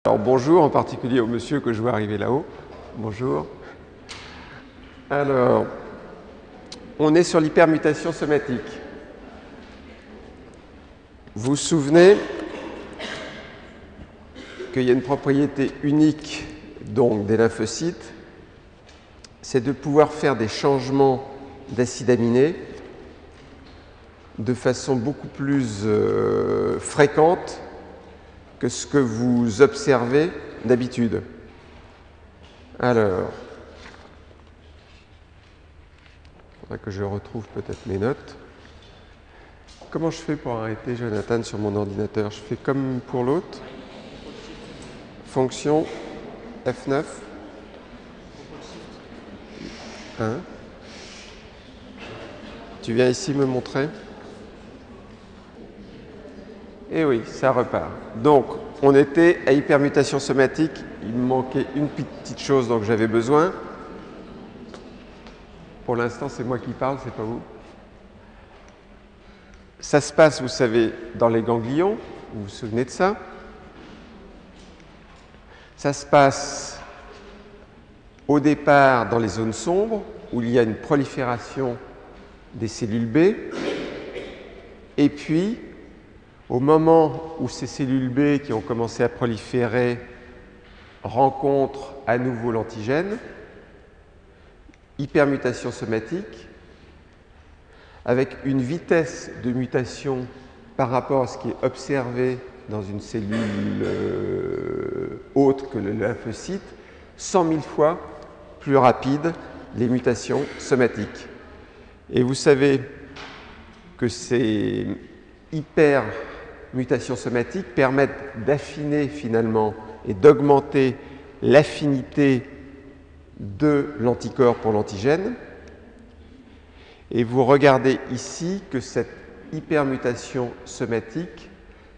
Alors bonjour, en particulier au monsieur que je vois arriver là-haut. Bonjour. Alors, on est sur l'hypermutation somatique. Vous vous souvenez qu'il y a une propriété unique donc, des lymphocytes, c'est de pouvoir faire des changements d'acides aminés de façon beaucoup plus fréquente que ce que vous observez d'habitude. Alors, il faudra que je retrouve peut-être mes notes. Comment je fais pour arrêter Jonathan sur mon ordinateur? Je fais comme pour l'autre. Fonction F9. 1. Tu viens ici me montrer? Et oui, ça repart. Donc, on était à hypermutation somatique. Il me manquait une petite chose dont j'avais besoin. Pour l'instant, c'est moi qui parle, c'est pas vous. Ça se passe, vous savez, dans les ganglions. Vous vous souvenez de ça? Ça se passe au départ dans les zones sombres, où il y a une prolifération des cellules B. Et puis, au moment où ces cellules B qui ont commencé à proliférer rencontrent à nouveau l'antigène, hypermutation somatique, avec une vitesse de mutation par rapport à ce qui est observé dans une cellule autre que le lymphocyte, 100 000 fois plus rapide les mutations somatiques. Et vous savez que ces hypermutations somatiques permettent d'affiner finalement et d'augmenter l'affinité de l'anticorps pour l'antigène. Et vous regardez ici que cette hypermutation somatique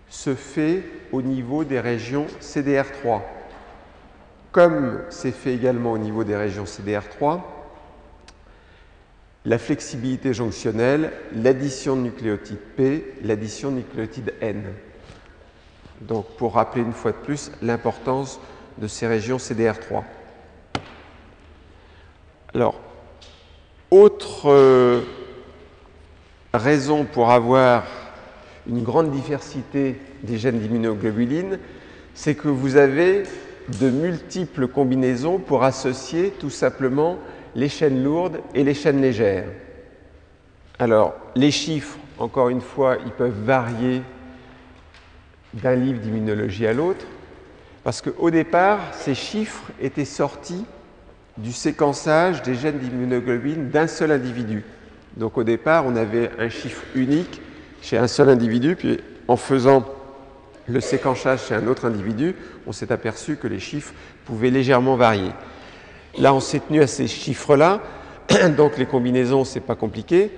se fait au niveau des régions CDR3. Comme c'est fait également au niveau des régions CDR3, la flexibilité jonctionnelle, l'addition de nucléotides P, l'addition de nucléotides N. Donc, pour rappeler une fois de plus l'importance de ces régions CDR3. Alors, autre raison pour avoir une grande diversité des gènes d'immunoglobulines, c'est que vous avez de multiples combinaisons pour associer tout simplement les chaînes lourdes et les chaînes légères. Alors, les chiffres, encore une fois, ils peuvent varier d'un livre d'immunologie à l'autre, parce qu'au départ, ces chiffres étaient sortis du séquençage des gènes d'immunoglobulines d'un seul individu. Donc au départ, on avait un chiffre unique chez un seul individu, puis en faisant le séquençage chez un autre individu, on s'est aperçu que les chiffres pouvaient légèrement varier. Là, on s'est tenu à ces chiffres-là, donc les combinaisons, ce n'est pas compliqué.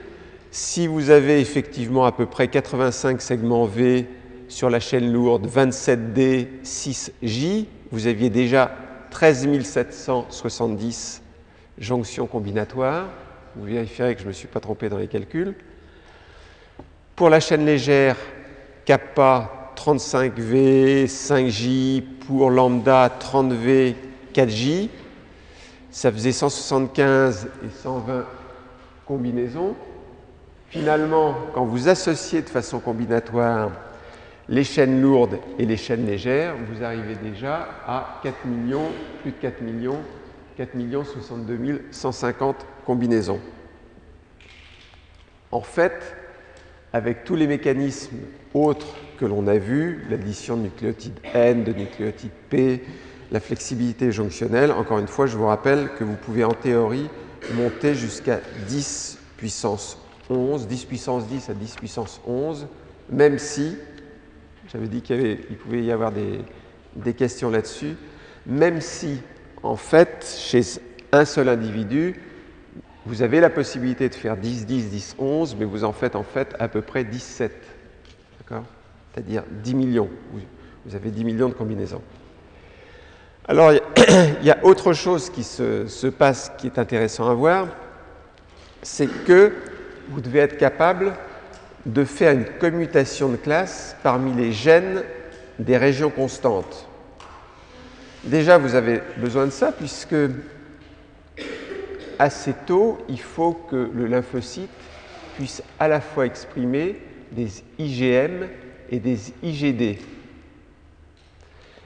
Si vous avez effectivement à peu près 85 segments V sur la chaîne lourde, 27D, 6J, vous aviez déjà 13 770 jonctions combinatoires. Vous vérifierez que je ne me suis pas trompé dans les calculs. Pour la chaîne légère, kappa 35V, 5J, pour lambda 30V, 4J. Ça faisait 175 et 120 combinaisons. Finalement, quand vous associez de façon combinatoire les chaînes lourdes et les chaînes légères, vous arrivez déjà à 4 millions, plus de 4 millions, 62 150 combinaisons. En fait, avec tous les mécanismes autres que l'on a vus, l'addition de nucléotides N, de nucléotides P, la flexibilité jonctionnelle, encore une fois, je vous rappelle que vous pouvez en théorie monter jusqu'à 10 puissance 11, 10 puissance 10 à 10 puissance 11, même si, j'avais dit qu'il pouvait y avoir des questions là-dessus, même si, en fait, chez un seul individu, vous avez la possibilité de faire 10, 10, 10, 11, mais vous en faites à peu près 17. D'accord? C'est-à-dire 10 millions. Vous avez 10 millions de combinaisons. Alors, il y a autre chose qui se passe qui est intéressant à voir, c'est que vous devez être capable de faire une commutation de classe parmi les gènes des régions constantes. déjà, vous avez besoin de ça puisque assez tôt, il faut que le lymphocyte puisse à la fois exprimer des IgM et des IgD.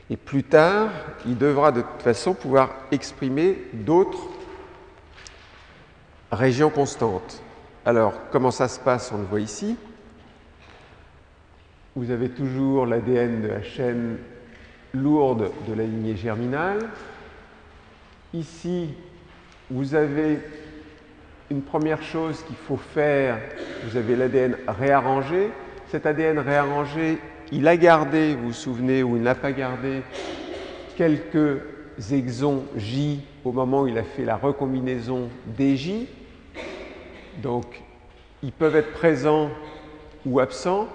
Et plus tard, il devra de toute façon pouvoir exprimer d'autres régions constantes. Alors, comment ça se passe? On le voit ici. Vous avez toujours l'ADN de la chaîne lourde de la lignée germinale. Ici, vous avez une première chose qu'il faut faire, vous avez l'ADN réarrangé. Cet ADN réarrangé, il a gardé, vous vous souvenez, ou il n'a pas gardé, quelques exons J au moment où il a fait la recombinaison DJ. Donc, ils peuvent être présents ou absents.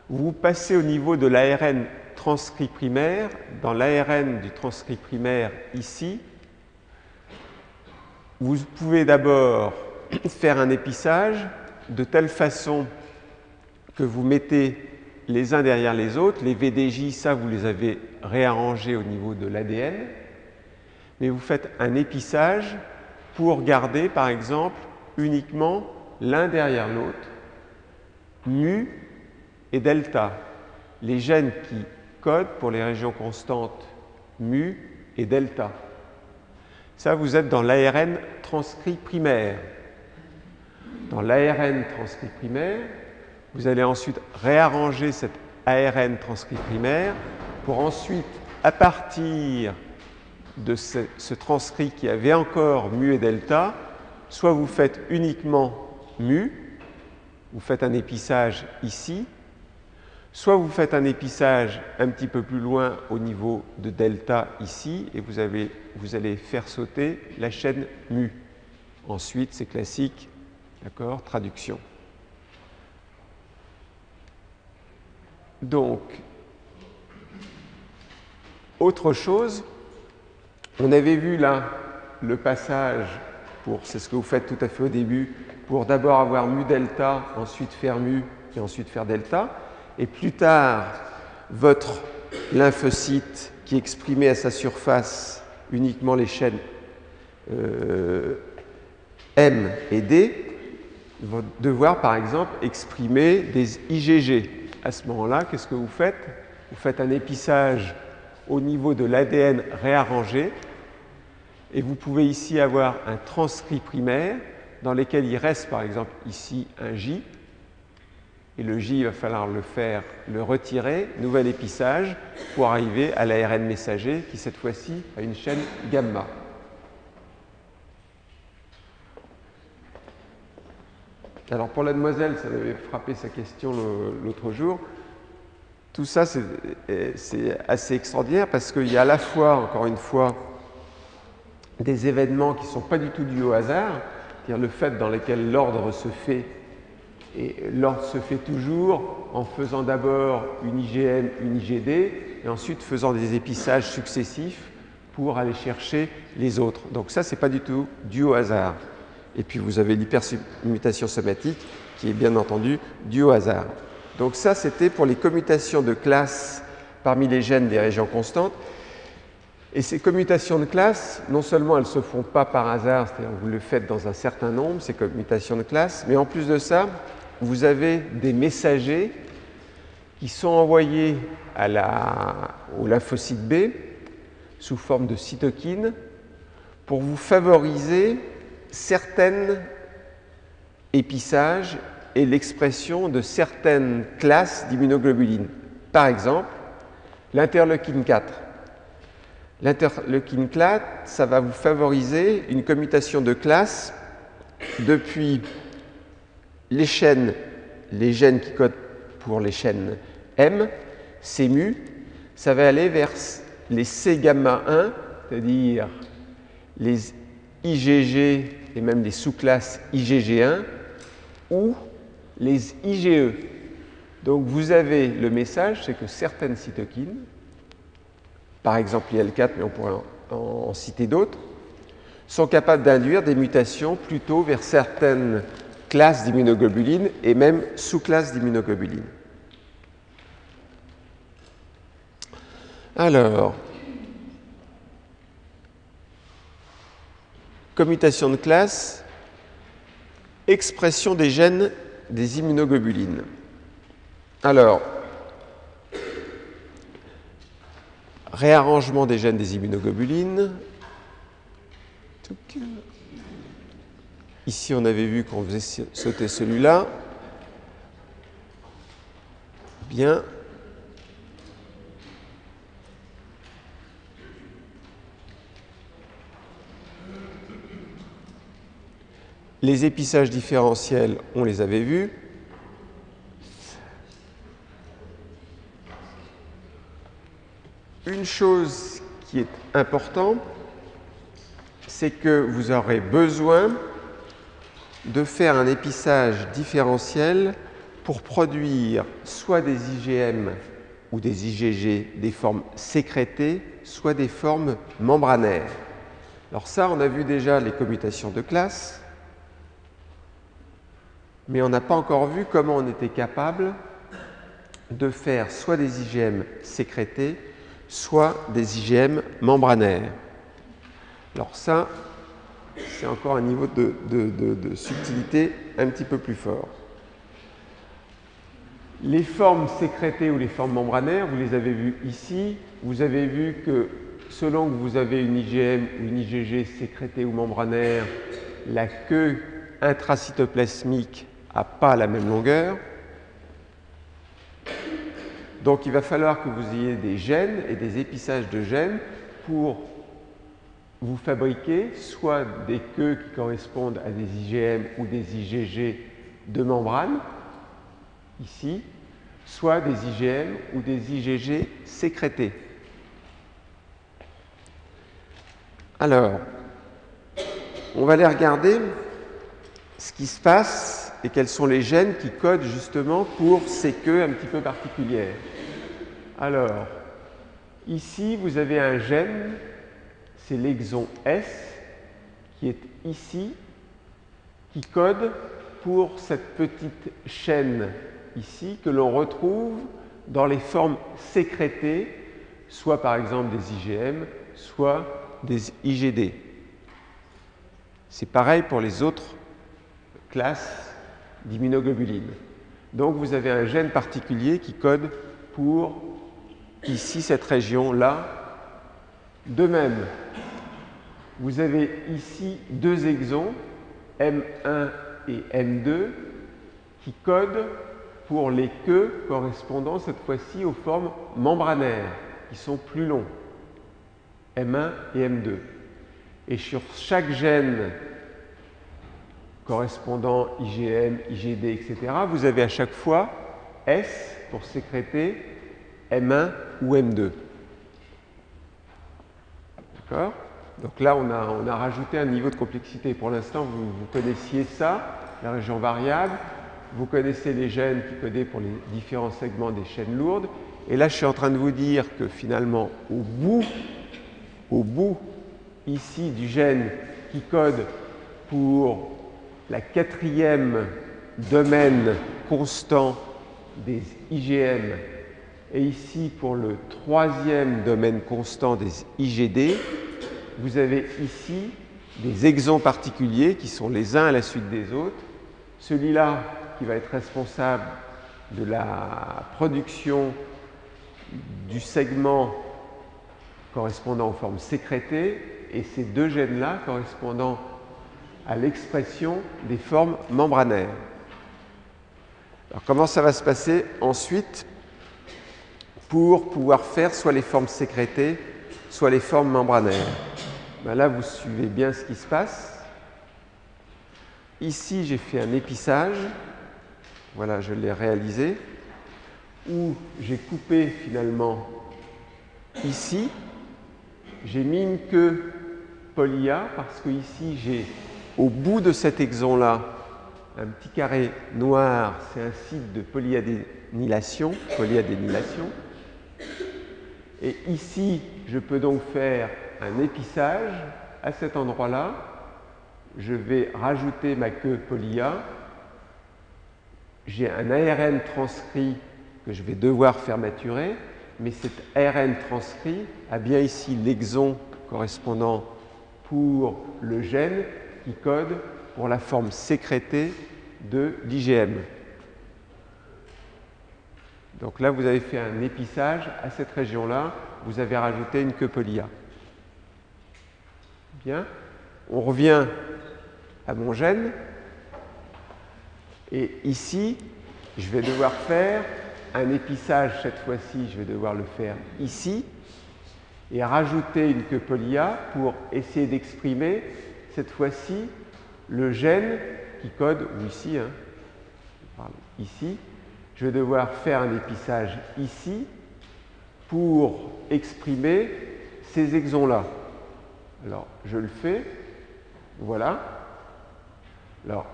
Vous passez au niveau de l'ARN transcrit primaire. Dans l'ARN du transcrit primaire, ici, vous pouvez d'abord faire un épissage de telle façon que vous mettez les uns derrière les autres. Les VDJ, ça, vous les avez réarrangés au niveau de l'ADN. Mais vous faites un épissage pour garder, par exemple, uniquement l'un derrière l'autre, mu et delta, les gènes qui codent pour les régions constantes mu et delta. Ça, vous êtes dans l'ARN transcrit primaire. Dans l'ARN transcrit primaire, vous allez ensuite réarranger cet ARN transcrit primaire pour ensuite, à partir de ce transcrit qui avait encore mu et delta, soit vous faites uniquement mu, vous faites un épissage ici, soit vous faites un épissage un petit peu plus loin au niveau de delta ici, et vous allez faire sauter la chaîne mu. Ensuite, c'est classique, d'accord, traduction. Donc, autre chose, on avait vu là le passage c'est ce que vous faites tout à fait au début, pour d'abord avoir mu delta, ensuite faire mu et ensuite faire delta. Et plus tard, votre lymphocyte qui exprimait à sa surface uniquement les chaînes M et D va devoir par exemple exprimer des IgG. À ce moment-là, qu'est-ce que vous faites? Vous faites un épissage au niveau de l'ADN réarrangé. Et vous pouvez ici avoir un transcrit primaire dans lequel il reste par exemple ici un J. Et le J, il va falloir le retirer, nouvel épissage, pour arriver à l'ARN messager qui cette fois-ci a une chaîne gamma. Alors pour la demoiselle, ça m'avait frappé sa question l'autre jour. Tout ça, c'est assez extraordinaire parce qu'il y a à la fois, encore une fois, des événements qui ne sont pas du tout dus au hasard, c'est-à-dire le fait dans lequel l'ordre se fait, et l'ordre se fait toujours en faisant d'abord une IgM, une IgD, et ensuite faisant des épissages successifs pour aller chercher les autres. Donc ça, ce n'est pas du tout dû au hasard. Et puis vous avez l'hypermutation somatique qui est bien entendu due au hasard. Donc ça, c'était pour les commutations de classe parmi les gènes des régions constantes. Et ces commutations de classe, non seulement elles ne se font pas par hasard, c'est-à-dire que vous le faites dans un certain nombre, ces commutations de classe, mais en plus de ça, vous avez des messagers qui sont envoyés au lymphocyte B sous forme de cytokines pour vous favoriser certains épissages et l'expression de certaines classes d'immunoglobulines. Par exemple, l'interleukine 4. L'interleukine 4, ça va vous favoriser une commutation de classe depuis les gènes qui codent pour les chaînes M, C-mu, ça va aller vers les C-gamma 1, c'est-à-dire les IgG et même les sous-classes IgG1 ou les IgE. Donc vous avez le message, c'est que certaines cytokines, par exemple l'IL4, mais on pourrait en citer d'autres, sont capables d'induire des mutations plutôt vers certaines classes d'immunoglobulines et même sous-classes d'immunoglobulines. Alors, commutation de classe, expression des gènes des immunoglobulines. Alors, réarrangement des gènes des immunoglobulines. Ici, on avait vu qu'on faisait sauter celui-là. Bien. Les épissages différentiels, on les avait vus. Une chose qui est importante, c'est que vous aurez besoin de faire un épissage différentiel pour produire soit des IgM ou des IgG, des formes sécrétées, soit des formes membranaires. Alors ça, on a vu déjà les commutations de classe, mais on n'a pas encore vu comment on était capable de faire soit des IgM sécrétés, soit des IgM membranaires. Alors ça, c'est encore un niveau de subtilité un petit peu plus fort. Les formes sécrétées ou les formes membranaires, vous les avez vues ici. Vous avez vu que selon que vous avez une IgM ou une IgG sécrétée ou membranaire, la queue intracytoplasmique n'a pas la même longueur. Donc il va falloir que vous ayez des gènes et des épissages de gènes pour vous fabriquez soit des queues qui correspondent à des IgM ou des IgG de membrane, ici, soit des IgM ou des IgG sécrétés. Alors, on va aller regarder ce qui se passe et quels sont les gènes qui codent justement pour ces queues un petit peu particulières. Alors, ici, vous avez un gène, c'est l'exon S, qui est ici, qui code pour cette petite chaîne ici, que l'on retrouve dans les formes sécrétées, soit par exemple des IgM, soit des IgD. C'est pareil pour les autres classes d'immunoglobulines. Donc vous avez un gène particulier qui code pour ici cette région-là. De même, vous avez ici deux exons, M1 et M2, qui codent pour les queues correspondant cette fois-ci aux formes membranaires, qui sont plus longs, M1 et M2. Et sur chaque gène correspondant IgM, IgD, etc., vous avez à chaque fois S pour sécréter M1 ou M2. D'accord ? Donc là, on a rajouté un niveau de complexité. Pour l'instant, vous connaissiez ça, la région variable. Vous connaissez les gènes qui codaient pour les différents segments des chaînes lourdes. Et là, je suis en train de vous dire que finalement, au bout ici du gène qui code pour la quatrième domaine constant des IgM et ici pour le troisième domaine constant des IgD, vous avez ici des exons particuliers qui sont les uns à la suite des autres. Celui-là qui va être responsable de la production du segment correspondant aux formes sécrétées et ces deux gènes-là correspondant à l'expression des formes membranaires. Alors comment ça va se passer ensuite pour pouvoir faire soit les formes sécrétées, soit les formes membranaires? Ben là, vous suivez bien ce qui se passe. Ici, j'ai fait un épissage. Voilà, je l'ai réalisé. Où j'ai coupé finalement ici. J'ai mis une queue poly-A parce que ici, j'ai au bout de cet exon-là un petit carré noir. C'est un site de polyadénylation. Et ici, je peux donc faire un épissage à cet endroit-là. Je vais rajouter ma queue poly-A. J'ai un ARN transcrit que je vais devoir faire maturer, mais cet ARN transcrit a bien ici l'exon correspondant pour le gène qui code pour la forme sécrétée de l'IgM. Donc là, vous avez fait un épissage à cette région-là, vous avez rajouté une queue poly-A. Bien, on revient à mon gène, et ici, je vais devoir faire un épissage, cette fois-ci, je vais devoir le faire ici, et rajouter une queue poly-A pour essayer d'exprimer, cette fois-ci, le gène qui code, ou ici, hein, je parle ici, je vais devoir faire un épissage ici pour exprimer ces exons-là. Alors, je le fais, voilà. Alors,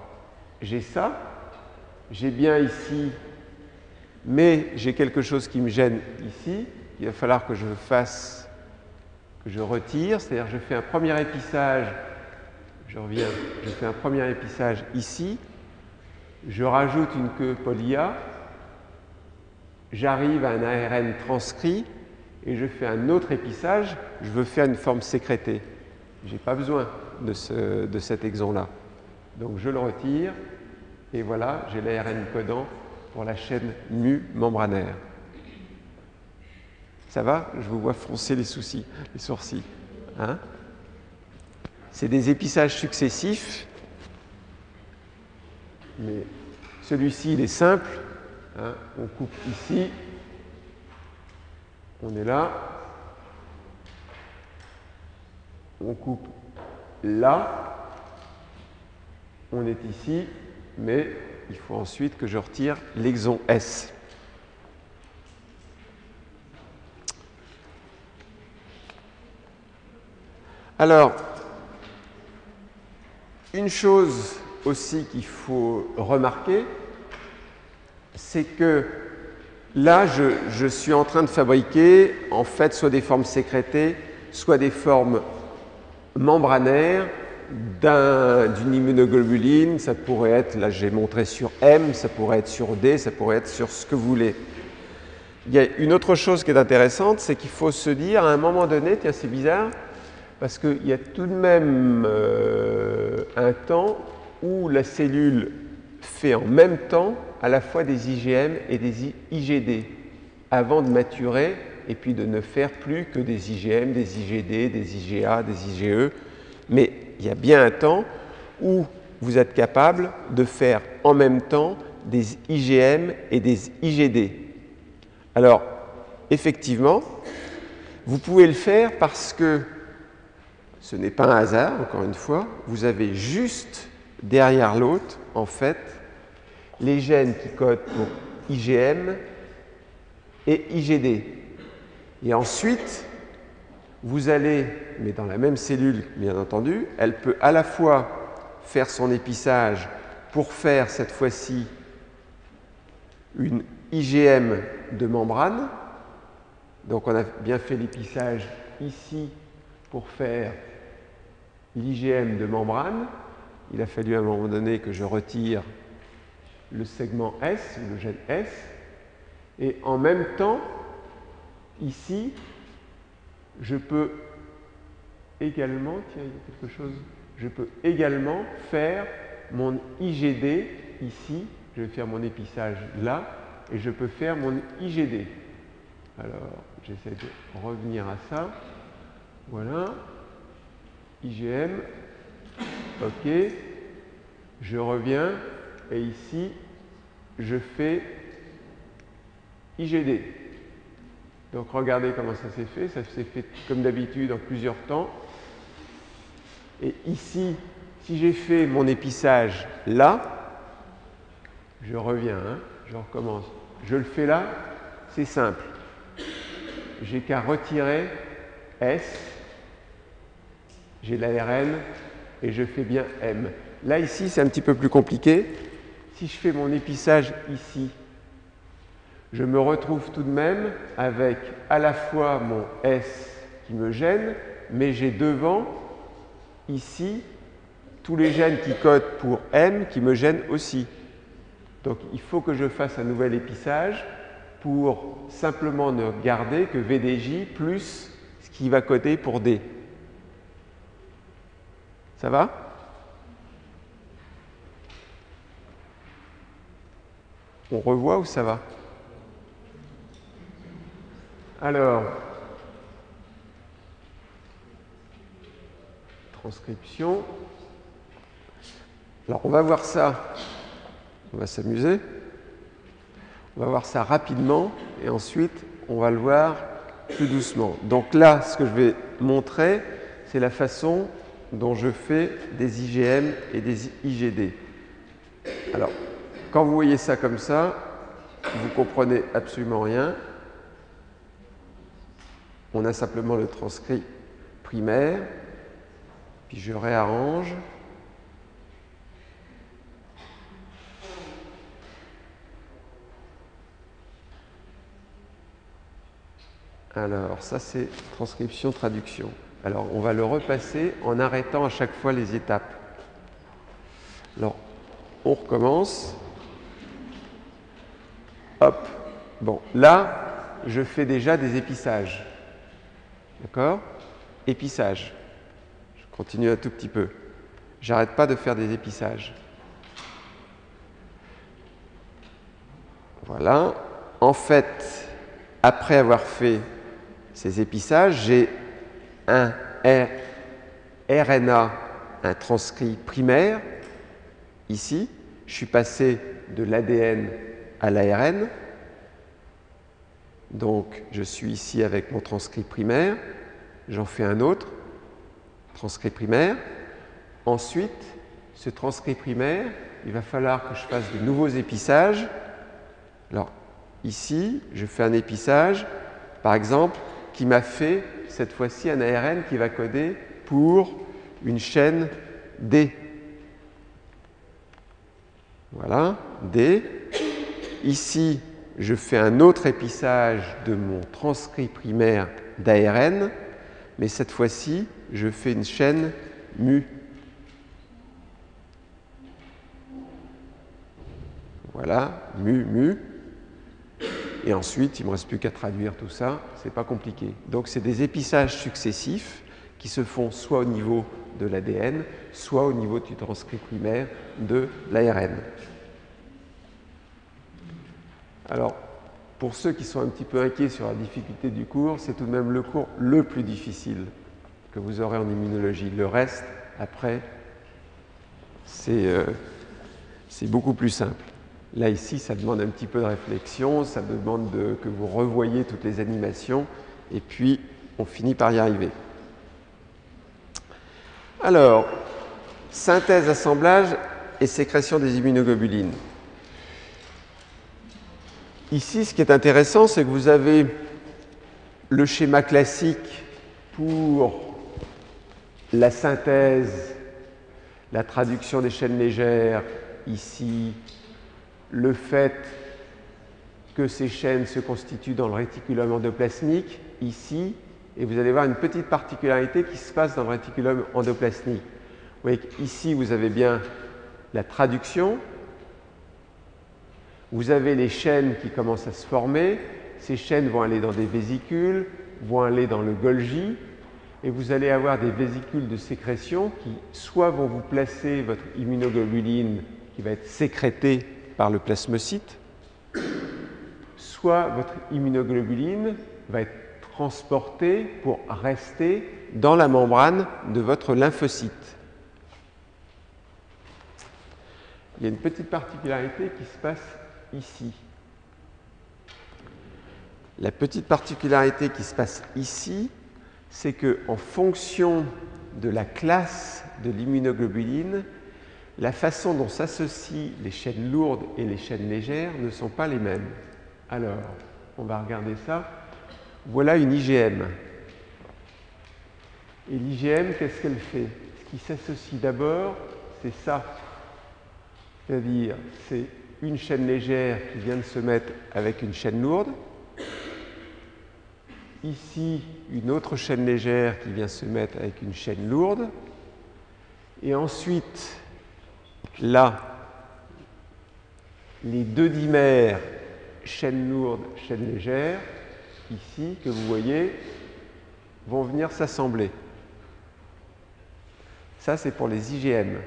j'ai ça, j'ai bien ici, mais j'ai quelque chose qui me gêne ici. Il va falloir que je fasse, que je retire, c'est-à-dire je fais un premier épissage, je reviens, je fais un premier épissage ici, je rajoute une queue poly-A, j'arrive à un ARN transcrit et je fais un autre épissage, je veux faire une forme sécrétée. Je n'ai pas besoin de cet exon-là. Donc je le retire et voilà, j'ai l'ARN codant pour la chaîne mu membranaire. Ça va? Je vous vois froncer les sourcils. Hein? C'est des épissages successifs, mais celui-ci, il est simple. Hein? On coupe ici, on est là, on coupe là, on est ici, mais il faut ensuite que je retire l'exon S. Alors, une chose aussi qu'il faut remarquer, c'est que là, je suis en train de fabriquer en fait soit des formes sécrétées, soit des formes membranaires d'une immunoglobuline. Ça pourrait être, là j'ai montré sur M, ça pourrait être sur D, ça pourrait être sur ce que vous voulez. Il y a une autre chose qui est intéressante, c'est qu'il faut se dire à un moment donné, tiens c'est bizarre, parce qu'il y a tout de même un temps où la cellule fait en même temps à la fois des IgM et des IgD, avant de maturer et puis de ne faire plus que des IgM, des IgD, des IgA, des IgE. Mais il y a bien un temps où vous êtes capable de faire en même temps des IgM et des IgD. Alors, effectivement, vous pouvez le faire parce que ce n'est pas un hasard, encore une fois, vous avez juste derrière l'autre, en fait, les gènes qui codent pour IgM et IgD. Et ensuite, vous allez, mais dans la même cellule, bien entendu, elle peut à la fois faire son épissage pour faire cette fois-ci une IgM de membrane. Donc on a bien fait l'épissage ici pour faire l'IgM de membrane. Il a fallu à un moment donné que je retire le segment S, le gène S, et en même temps, ici, je peux également, tiens, il y a quelque chose, je peux également faire mon IgD ici, je vais faire mon épissage là, et je peux faire mon IgD. Alors, j'essaie de revenir à ça. Voilà. IgM. OK. Je reviens. Et ici, je fais IgD. Donc, regardez comment ça s'est fait. Ça s'est fait comme d'habitude en plusieurs temps. Et ici, si j'ai fait mon épissage là, je reviens, hein, je recommence. Je le fais là, c'est simple. J'ai qu'à retirer S, j'ai l'ARN et je fais bien M. Là, ici, c'est un petit peu plus compliqué. Si je fais mon épissage ici, je me retrouve tout de même avec à la fois mon S qui me gêne, mais j'ai devant, ici, tous les gènes qui codent pour M qui me gênent aussi. Donc, il faut que je fasse un nouvel épissage pour simplement ne garder que VDJ plus ce qui va coder pour D. Ça va? On revoit ou ça va? Alors, transcription. Alors, on va voir ça. On va s'amuser. On va voir ça rapidement et ensuite, on va le voir plus doucement. Donc là, ce que je vais montrer, c'est la façon dont je fais des IgM et des IgD. Alors, quand vous voyez ça comme ça, vous comprenez absolument rien. On a simplement le transcrit primaire, puis je réarrange. Alors, ça c'est transcription-traduction. Alors, on va le repasser en arrêtant à chaque fois les étapes. Alors, on recommence. Hop. Bon, là, je fais déjà des épissages. D'accord? Épissage. Je continue un tout petit peu. J'arrête pas de faire des épissages. Voilà. En fait, après avoir fait ces épissages, j'ai un RNA, un transcrit primaire. Ici, je suis passé de l'ADN à l'ARN. Donc, je suis ici avec mon transcrit primaire. J'en fais un autre, transcrit primaire. Ensuite, ce transcrit primaire, il va falloir que je fasse de nouveaux épissages. Alors, ici, je fais un épissage, par exemple, qui m'a fait cette fois-ci un ARN qui va coder pour une chaîne D. Voilà, D. Ici, je fais un autre épissage de mon transcrit primaire d'ARN, mais cette fois-ci, je fais une chaîne mu. Voilà, mu. Et ensuite, il ne me reste plus qu'à traduire tout ça, c'est pas compliqué. Donc, c'est des épissages successifs qui se font soit au niveau de l'ADN, soit au niveau du transcrit primaire de l'ARN. Alors, pour ceux qui sont un petit peu inquiets sur la difficulté du cours, c'est tout de même le cours le plus difficile que vous aurez en immunologie. Le reste, après, c'est beaucoup plus simple. Là, ici, ça demande un petit peu de réflexion, ça demande que vous revoyiez toutes les animations, et puis on finit par y arriver. Alors, synthèse, assemblage et sécrétion des immunoglobulines. Ici, ce qui est intéressant, c'est que vous avez le schéma classique pour la synthèse, la traduction des chaînes légères, ici, le fait que ces chaînes se constituent dans le réticulum endoplasmique, ici, et vous allez voir une petite particularité qui se passe dans le réticulum endoplasmique. Vous voyez qu'ici, vous avez bien la traduction, vous avez les chaînes qui commencent à se former, ces chaînes vont aller dans des vésicules, vont aller dans le Golgi, et vous allez avoir des vésicules de sécrétion qui soit vont vous placer votre immunoglobuline qui va être sécrétée par le plasmocyte, soit votre immunoglobuline va être transportée pour rester dans la membrane de votre lymphocyte. Il y a une petite particularité qui se passe ici. La petite particularité qui se passe ici, c'est qu'en fonction de la classe de l'immunoglobuline, la façon dont s'associent les chaînes lourdes et les chaînes légères ne sont pas les mêmes. Alors, on va regarder ça. Voilà une IgM. Et l'IgM, qu'est-ce qu'elle fait? Ce qui s'associe d'abord, c'est ça. C'est-à-dire, c'est une chaîne légère qui vient de se mettre avec une chaîne lourde. Ici, une autre chaîne légère qui vient se mettre avec une chaîne lourde. Et ensuite, là, les deux dimères, chaîne lourde, chaîne légère, ici, que vous voyez, vont venir s'assembler. Ça, c'est pour les IgM.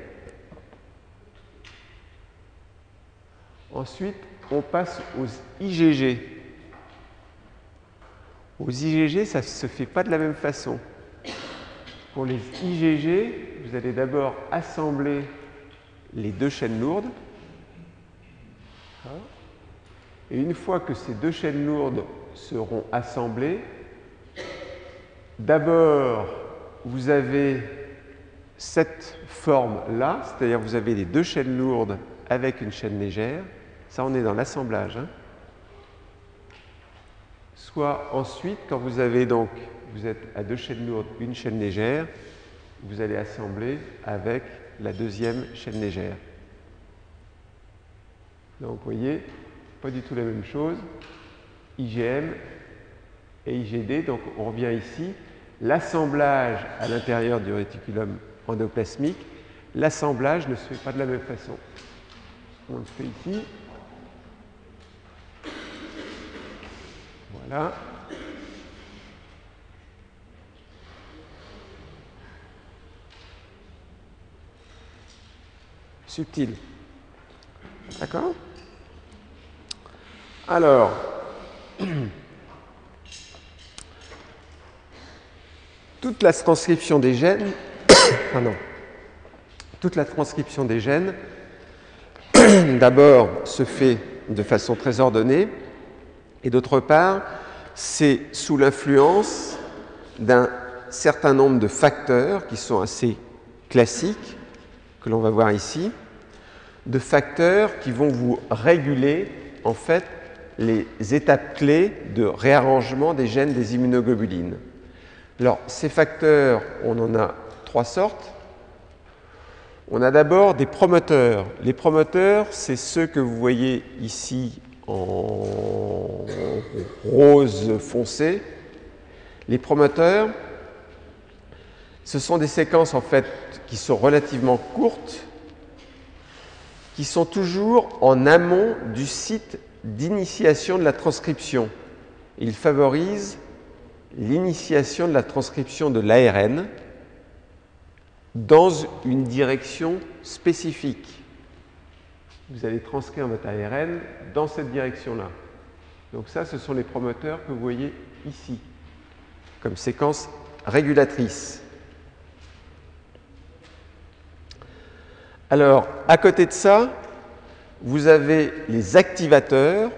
Ensuite, on passe aux IgG. Aux IgG, ça ne se fait pas de la même façon. Pour les IgG, vous allez d'abord assembler les deux chaînes lourdes. Et une fois que ces deux chaînes lourdes seront assemblées, d'abord, vous avez cette forme-là, c'est-à-dire vous avez les deux chaînes lourdes avec une chaîne légère. Ça, on est dans l'assemblage. Hein. Soit ensuite, quand vous avez donc, vous êtes à deux chaînes lourdes, une chaîne légère, vous allez assembler avec la deuxième chaîne légère. Donc, vous voyez, pas du tout la même chose. IgM et IgD, donc on revient ici. L'assemblage à l'intérieur du réticulum endoplasmique, l'assemblage ne se fait pas de la même façon. On le fait ici. Voilà. Subtil. D'accord? Alors, toute la transcription des gènes, toute la transcription des gènes, d'abord, se fait de façon très ordonnée, et d'autre part, c'est sous l'influence d'un certain nombre de facteurs qui sont assez classiques, que l'on va voir ici, de facteurs qui vont vous réguler, en fait, les étapes clés de réarrangement des gènes des immunoglobulines. Alors, ces facteurs, on en a trois sortes. On a d'abord des promoteurs. Les promoteurs, c'est ceux que vous voyez ici en rose foncé. Les promoteurs, ce sont des séquences en fait qui sont relativement courtes, qui sont toujours en amont du site d'initiation de la transcription. Ils favorisent l'initiation de la transcription de l'ARN dans une direction spécifique. Vous allez transcrire votre ARN dans cette direction-là. Donc ça, ce sont les promoteurs que vous voyez ici, comme séquence régulatrice. Alors, à côté de ça, vous avez les activateurs.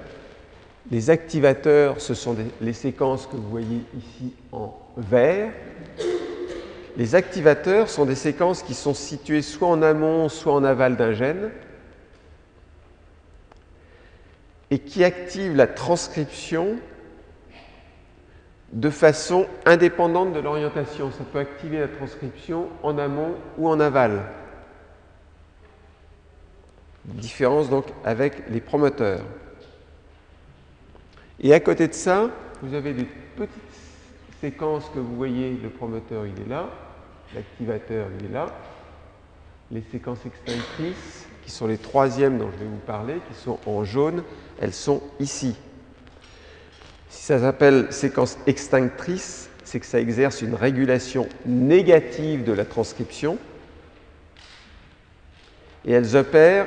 Les activateurs, ce sont les séquences que vous voyez ici en vert. Les activateurs sont des séquences qui sont situées soit en amont, soit en aval d'un gène et qui activent la transcription de façon indépendante de l'orientation. Ça peut activer la transcription en amont ou en aval. Différence donc avec les promoteurs. Et à côté de ça, vous avez des petites séquences que vous voyez, le promoteur il est là, l'activateur il est là, les séquences extinctrices, qui sont les troisièmes dont je vais vous parler, qui sont en jaune, elles sont ici. Si ça s'appelle séquence extinctrice, c'est que ça exerce une régulation négative de la transcription et elles opèrent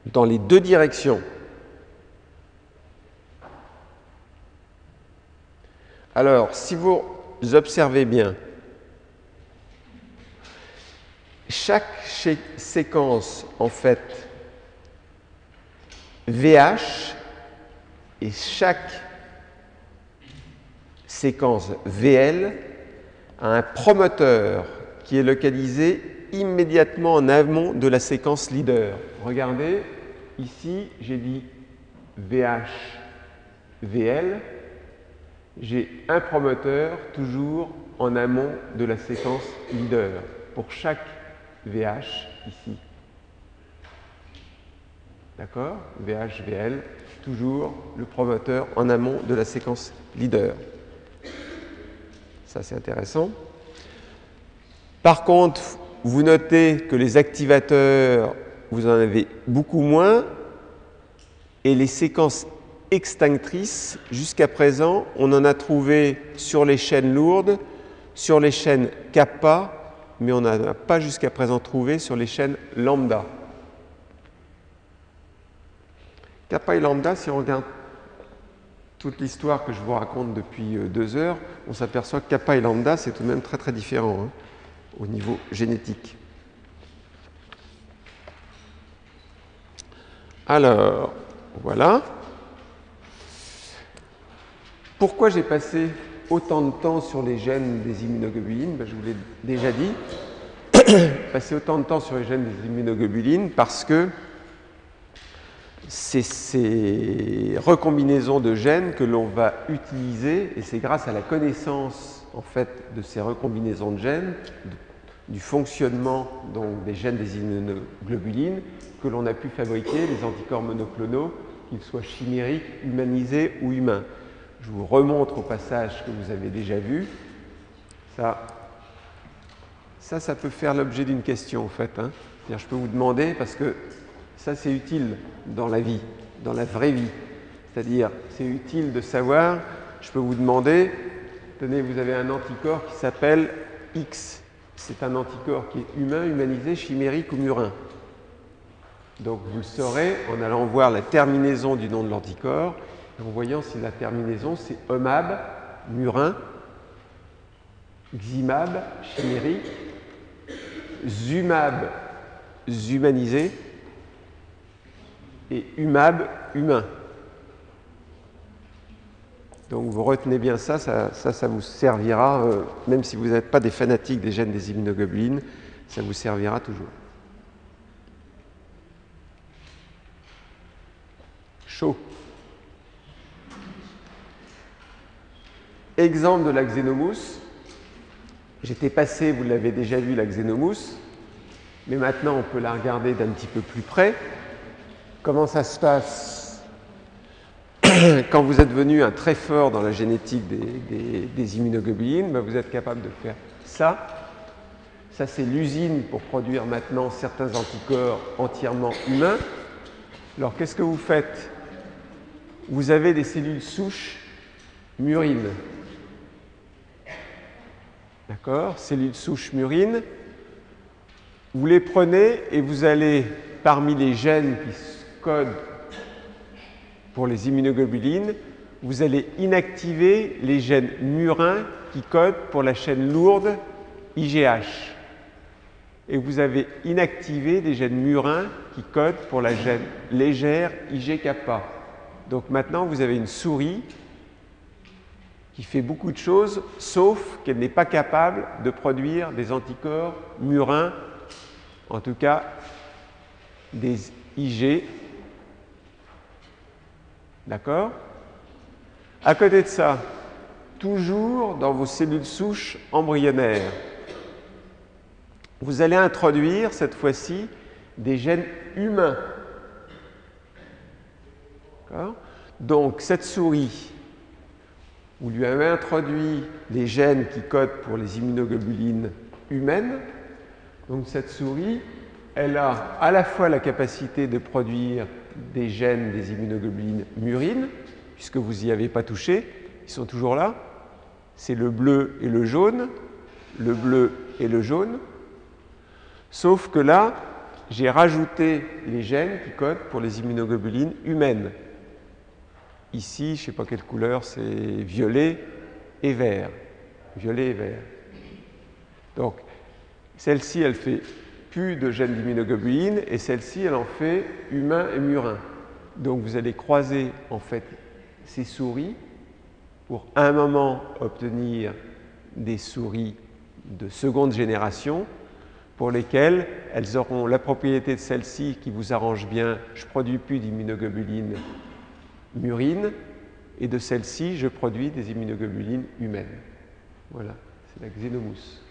dans les deux directions. Alors, si vous observez bien, chaque séquence, en fait, VH et chaque séquence VL a un promoteur qui est localisé immédiatement en amont de la séquence leader. Regardez, ici, j'ai dit VH, VL. J'ai un promoteur toujours en amont de la séquence leader pour chaque VH ici. D'accord? VH, VL, toujours le promoteur en amont de la séquence leader. Ça, c'est intéressant. Par contre, vous notez que les activateurs, vous en avez beaucoup moins et les séquences extinctrices, jusqu'à présent, on en a trouvé sur les chaînes lourdes, sur les chaînes kappa mais on n'a pas jusqu'à présent trouvé sur les chaînes lambda. Kappa et lambda, si on regarde toute l'histoire que je vous raconte depuis 2 heures, on s'aperçoit que kappa et lambda, c'est tout de même très très différent hein, au niveau génétique. Alors, voilà. Pourquoi j'ai passé autant de temps sur les gènes des immunoglobulines? Je vous l'ai déjà dit. Passer autant de temps sur les gènes des immunoglobulines parce que c'est ces recombinaisons de gènes que l'on va utiliser, et c'est grâce à la connaissance en fait de ces recombinaisons de gènes, du fonctionnement donc, des gènes des immunoglobulines, que l'on a pu fabriquer des anticorps monoclonaux, qu'ils soient chimériques, humanisés ou humains. Je vous remontre au passage que vous avez déjà vu. Ça peut faire l'objet d'une question en fait. Hein. Je peux vous demander, parce que ça c'est utile dans la vie, dans la vraie vie. C'est-à-dire, c'est utile de savoir, je peux vous demander, tenez, vous avez un anticorps qui s'appelle X. C'est un anticorps qui est humain, humanisé, chimérique ou murin. Donc vous le saurez en allant voir la terminaison du nom de l'anticorps, et en voyant si la terminaison c'est EMAB, murin, XIMAB, chimérique, ZUMAB, humanisé, et UMAB, humain. Donc vous retenez bien ça, ça vous servira, même si vous n'êtes pas des fanatiques des gènes des immunoglobulines, ça vous servira toujours. Chaud. Exemple de la xénomousse. J'étais passé, vous l'avez déjà vu, la xénomousse, mais maintenant on peut la regarder d'un petit peu plus près. Comment ça se passe quand vous êtes devenu un très fort dans la génétique des immunoglobulines? Vous êtes capable de faire ça. Ça, c'est l'usine pour produire maintenant certains anticorps entièrement humains. Alors, qu'est-ce que vous faites? Vous avez des cellules souches murines. D'accord? Cellules souches murines. Vous les prenez et vous allez, parmi les gènes qui codent pour les immunoglobulines, vous allez inactiver les gènes murins qui codent pour la chaîne lourde IGH. Et vous avez inactivé les gènes murins qui codent pour la gène légère IgK. Donc maintenant, vous avez une souris qui fait beaucoup de choses, sauf qu'elle n'est pas capable de produire des anticorps murins, en tout cas des IG. D'accord? À côté de ça, toujours dans vos cellules souches embryonnaires, vous allez introduire cette fois-ci des gènes humains. Donc cette souris, vous lui avez introduit les gènes qui codent pour les immunoglobulines humaines. Donc cette souris, elle a à la fois la capacité de produire des gènes des immunoglobulines murines, puisque vous n'y avez pas touché, ils sont toujours là. C'est le bleu et le jaune, le bleu et le jaune. Sauf que là, j'ai rajouté les gènes qui codent pour les immunoglobulines humaines. Ici, je ne sais pas quelle couleur, c'est violet et vert. Violet et vert. Donc, celle-ci, elle fait plus de gènes d'immunoglobulines, et celle-ci, elle en fait humain et murin. Donc, vous allez croiser, en fait, ces souris pour, à un moment, obtenir des souris de seconde génération, pour lesquelles elles auront la propriété de celle-ci qui vous arrange bien. Je ne produis plus d'immunoglobulines murines, et de celle-ci, je produis des immunoglobulines humaines. Voilà, c'est la xénomousse.